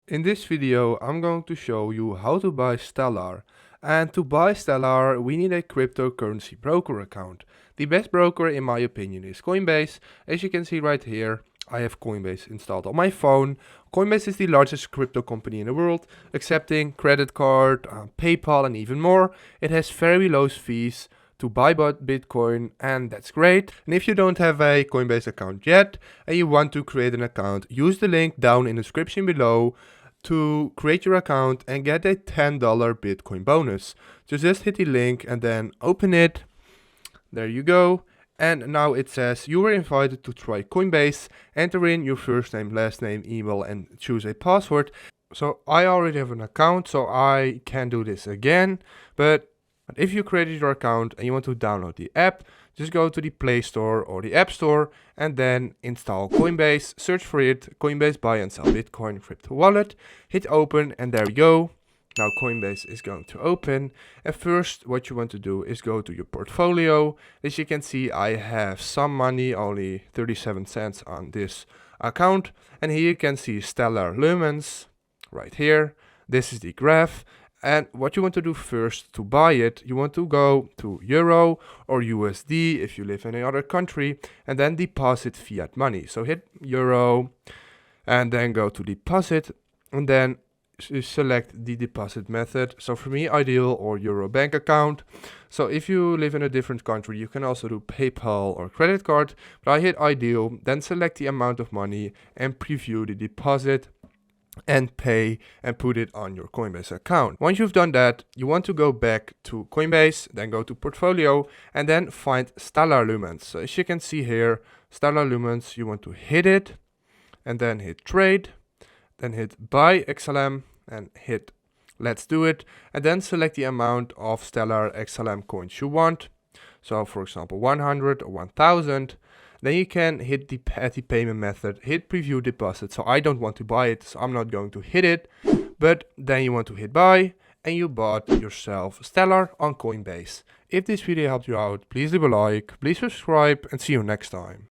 In this video, I'm going to show you how to buy Stellar. And to buy Stellar, we need a cryptocurrency broker account. The best broker in my opinion is Coinbase. As you can see right here, I have Coinbase installed on my phone. Coinbase is the largest crypto company in the world, accepting credit card, PayPal and even more. It has very low fees to buy Bitcoin, and that's great. And if you don't have a Coinbase account yet and you want to create an account, use the link down in the description below to create your account and get a $10 Bitcoin bonus. So just hit the link and then open it. There you go. And now it says you were invited to try Coinbase. Enter in your first name, last name, email and choose a password. So I already have an account, so I can do this again. But if you created your account and you want to download the app, just go to the Play Store or the App Store and then install Coinbase, search for it, Coinbase buy and sell Bitcoin crypto wallet, hit open and there we go. Now Coinbase is going to open. At first what you want to do is go to your portfolio. As you can see, I have some money, only 37 cents on this account. And here you can see Stellar Lumens right here. This is the graph. And what you want to do first to buy it, you want to go to Euro or USD if you live in another country and then deposit fiat money. So hit Euro and then go to deposit and then select the deposit method. So for me, ideal or Euro bank account. So if you live in a different country, you can also do PayPal or credit card, but I hit ideal, then select the amount of money and preview the deposit and pay and put it on your Coinbase account. Once you've done that, you want to go back to Coinbase, then go to portfolio and then find Stellar Lumens. So as you can see here, Stellar Lumens, you want to hit it and then hit trade, then hit buy XLM and hit let's do it and then select the amount of Stellar XLM coins you want. So for example 100 or 1000. Then you can hit the payment method, hit preview deposit. So I don't want to buy it, so I'm not going to hit it. But then you want to hit buy and you bought yourself Stellar on Coinbase. If this video helped you out, please leave a like, please subscribe and see you next time.